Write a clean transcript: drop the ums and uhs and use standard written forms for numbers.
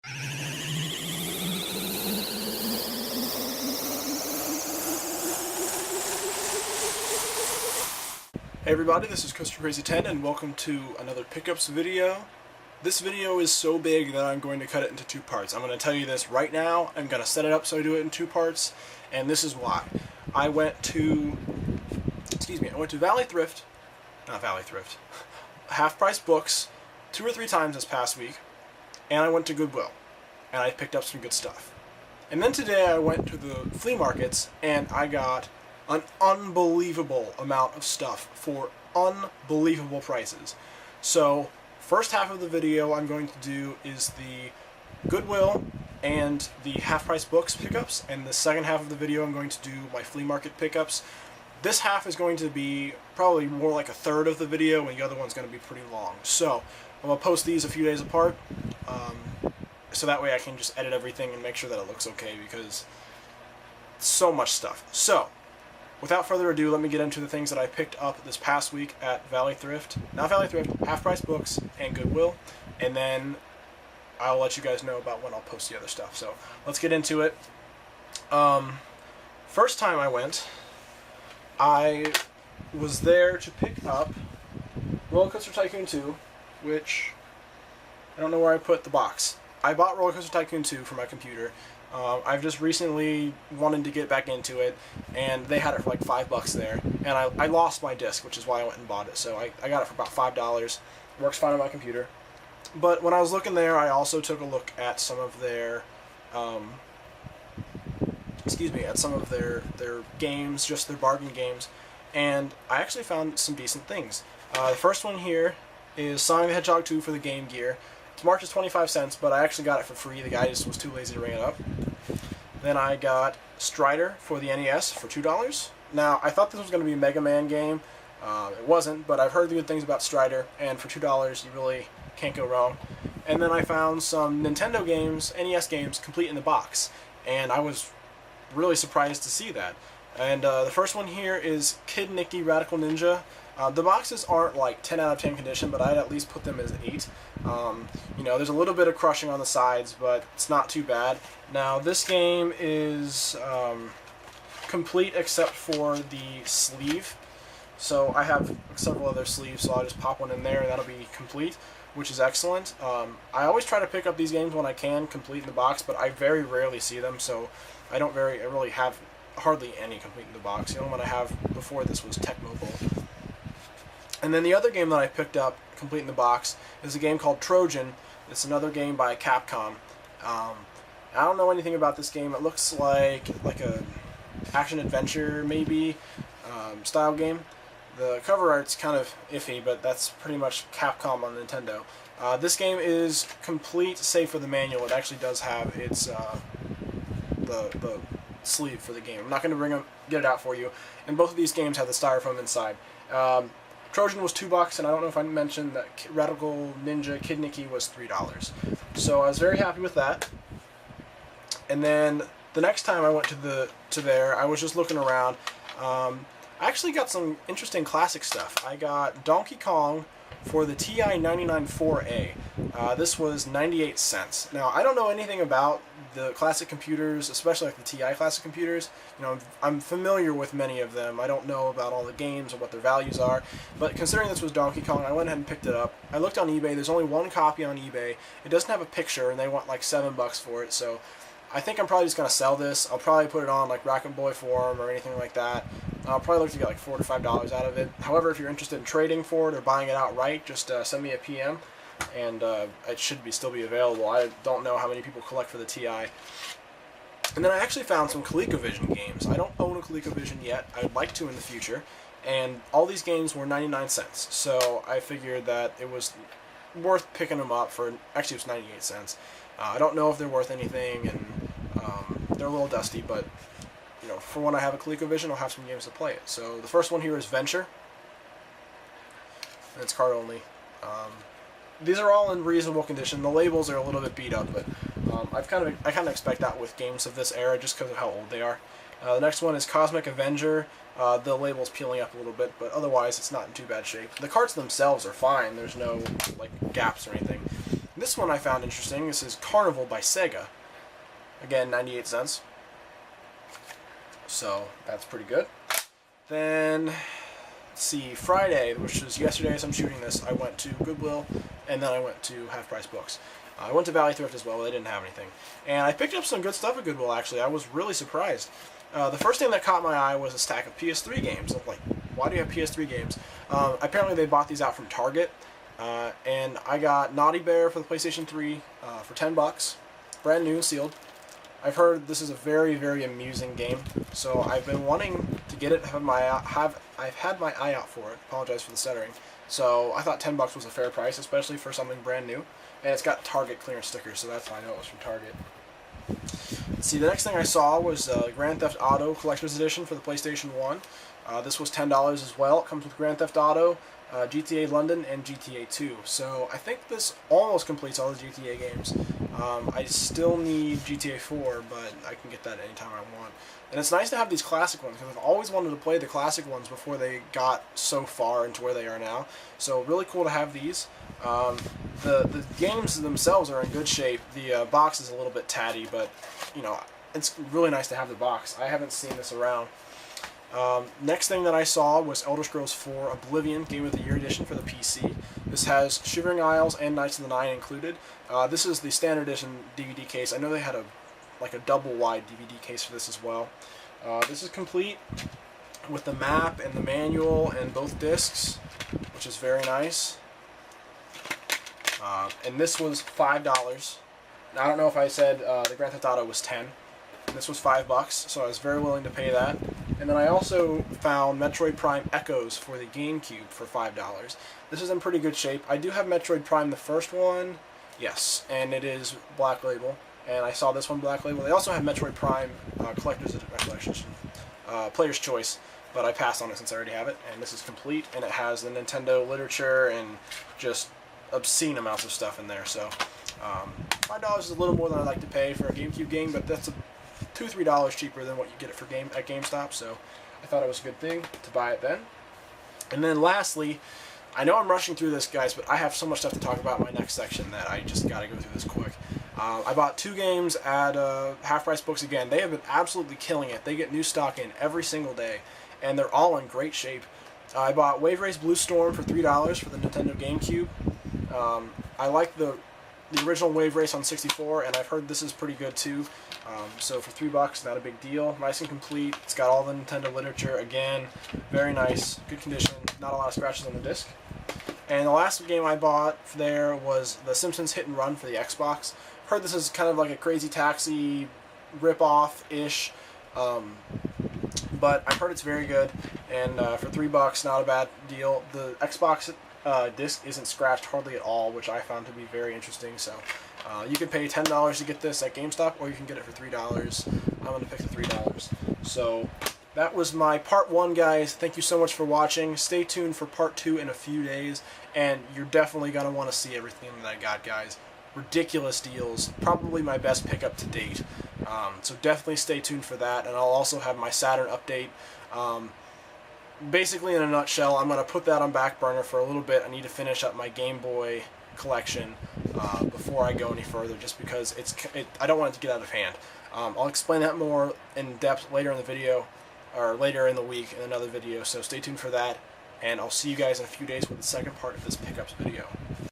Hey everybody, this is Coaster Crazy 10 and welcome to another pickups video. This video is so big that I'm going to cut it into two parts. I'm going to tell you this right now. I'm going to set it up so I do it in two parts, and this is why. I went to Valley Thrift, Half Price Books 2 or 3 times this past week, and I went to Goodwill, and I picked up some good stuff. And then today I went to the flea markets, and I got an unbelievable amount of stuff for unbelievable prices. So, first half of the video I'm going to do is the Goodwill and the Half Price Books pickups, and the second half of the video I'm going to do my flea market pickups. This half is going to be probably more like a third of the video, and the other one's going to be pretty long. So, I'm going to post these a few days apart, so that way I can just edit everything and make sure that it looks okay, because so much stuff. So, without further ado, let me get into the things that I picked up this past week at Half Price Books, and Goodwill, and then I'll let you guys know about when I'll post the other stuff. So, let's get into it. First time I went, I was there to pick up Roller Coaster Tycoon 2, which I don't know where I put the box. I bought Roller Coaster Tycoon 2 for my computer. I've just recently wanted to get back into it, and they had it for like $5 there, and I lost my disc, which is why I went and bought it. So I got it for about $5. Works fine on my computer. But when I was looking there, I also took a look at some of their their games, just their bargain games, and I actually found some decent things. The first one here is Sonic the Hedgehog 2 for the Game Gear. It's marked as 25 cents, but I actually got it for free. The guy just was too lazy to ring it up. Then I got Strider for the NES for $2. Now, I thought this was going to be a Mega Man game. It wasn't, but I've heard good things about Strider, and for $2, you really can't go wrong. And then I found some Nintendo games, NES games, complete in the box, and I was really surprised to see that. And the first one here is Kid Nicky Radical Ninja. The boxes aren't like 10 out of 10 condition, but I'd at least put them as 8. You know, there's a little bit of crushing on the sides, but it's not too bad. Now, this game is complete except for the sleeve. So I have several other sleeves, so I'll just pop one in there, and that'll be complete, which is excellent. I always try to pick up these games when I can, complete in the box, but I very rarely see them, so I really have hardly any complete in the box. The only one I have before this was Tecmo Bowl. And then the other game that I picked up, complete in the box, is a game called Trojan. It's another game by Capcom. I don't know anything about this game. It looks like a action-adventure, maybe, style game. The cover art's kind of iffy, but that's pretty much Capcom on Nintendo. This game is complete, save for the manual. It actually does have its the sleeve for the game. I'm not going to get it out for you. And both of these games have the styrofoam inside. Trojan was $2, and I don't know if I mentioned that Radical Ninja Kid Nicky was $3. So I was very happy with that. And then the next time I went to there, I was just looking around. I actually got some interesting classic stuff. I got Donkey Kong for the TI 99-4A. This was 98 cents. Now, I don't know anything about the classic computers, especially like the TI classic computers. You know, I'm familiar with many of them. I don't know about all the games or what their values are, but considering this was Donkey Kong, I went ahead and picked it up. I looked on eBay. There's only one copy on eBay. It doesn't have a picture, and they want like $7 for it, so I think I'm probably just going to sell this. I'll probably put it on like Rack and Boy forum or anything like that. I'll probably look to get like $4 to $5 out of it. However, if you're interested in trading for it or buying it outright, just send me a PM, and it should still be available. I don't know how many people collect for the TI. And then I actually found some ColecoVision games. I don't own a ColecoVision yet. I'd like to in the future. And all these games were 99 cents. So I figured that it was worth picking them up for, actually it was 98 cents. I don't know if they're worth anything, and they're a little dusty, but you know, for when I have a ColecoVision, I'll have some games to play it. So the first one here is Venture, and it's card only. These are all in reasonable condition. The labels are a little bit beat up, but I kind of expect that with games of this era, just because of how old they are. The next one is Cosmic Avenger. The label's peeling up a little bit, but otherwise it's not in too bad shape. The cards themselves are fine. There's no like gaps or anything. This one I found interesting. This is Carnival by Sega. Again, 98 cents. So that's pretty good. Then, let's see, Friday, which was yesterday as I'm shooting this, I went to Goodwill, and then I went to Half Price Books. I went to Valley Thrift as well, but they didn't have anything. And I picked up some good stuff at Goodwill, actually. I was really surprised. The first thing that caught my eye was a stack of PS3 games. I'm like, why do you have PS3 games? Apparently they bought these out from Target, and I got Naughty Bear for the PlayStation 3 for $10, brand new and sealed. I've heard this is a very, very amusing game, so I've been wanting to get it. I've had my eye out for it. Apologize for the stuttering. So I thought $10 was a fair price, especially for something brand new. And it's got Target clearance stickers, so that's how I know it was from Target. Let's see, the next thing I saw was Grand Theft Auto Collector's Edition for the PlayStation 1. This was $10 as well. It comes with Grand Theft Auto, GTA London, and GTA 2. So I think this almost completes all the GTA games. I still need GTA 4, but I can get that anytime I want. And it's nice to have these classic ones, because I've always wanted to play the classic ones before they got so far into where they are now. So really cool to have these. The games themselves are in good shape. The box is a little bit tatty, but you know, it's really nice to have the box. I haven't seen this around. Next thing that I saw was Elder Scrolls 4 Oblivion Game of the Year Edition for the PC. This has Shivering Isles and Knights of the Nine included. This is the standard edition DVD case. I know they had a double wide DVD case for this as well. This is complete with the map and the manual and both discs, which is very nice. And this was $5. Now, I don't know if I said the Grand Theft Auto was $10. This was $5, so I was very willing to pay that. And then I also found Metroid Prime Echoes for the GameCube for $5. This is in pretty good shape. I do have Metroid Prime, the first one, yes, and it is Black Label. And I saw this one Black Label. They also have Metroid Prime Player's Choice, but I passed on it since I already have it. And this is complete, and it has the Nintendo literature and just obscene amounts of stuff in there. So $5 is a little more than I'd like to pay for a GameCube game, but that's $2-3 cheaper than what you get it for at GameStop. So I thought it was a good thing to buy it then. And then lastly, I know I'm rushing through this, guys, but I have so much stuff to talk about in my next section that I just got to go through this quick. I bought 2 games at Half Price Books again. They have been absolutely killing it. They get new stock in every single day, and they're all in great shape. I bought Wave Race Blue Storm for $3 for the Nintendo GameCube. I like the original Wave Race on 64, and I've heard this is pretty good too. So for $3, not a big deal. Nice and complete. It's got all the Nintendo literature. Again, very nice, good condition. Not a lot of scratches on the disc. And the last game I bought there was The Simpsons Hit and Run for the Xbox. Heard this is kind of like a Crazy Taxi rip-off-ish, but I've heard it's very good. And for $3, not a bad deal. The Xbox disc isn't scratched hardly at all, which I found to be very interesting. So you can pay $10 to get this at GameStop, or you can get it for $3. I'm going to pick the $3. So that was my part 1, guys. Thank you so much for watching. Stay tuned for part 2 in a few days, and you're definitely going to want to see everything that I got, guys. Ridiculous deals. Probably my best pickup to date. So definitely stay tuned for that, and I'll also have my Saturn update. Basically, in a nutshell, I'm going to put that on back burner for a little bit. I need to finish up my Game Boy collection before I go any further, just because I don't want it to get out of hand. I'll explain that more in depth later in the video, or later in the week in another video, so stay tuned for that, and I'll see you guys in a few days with the second part of this pickups video.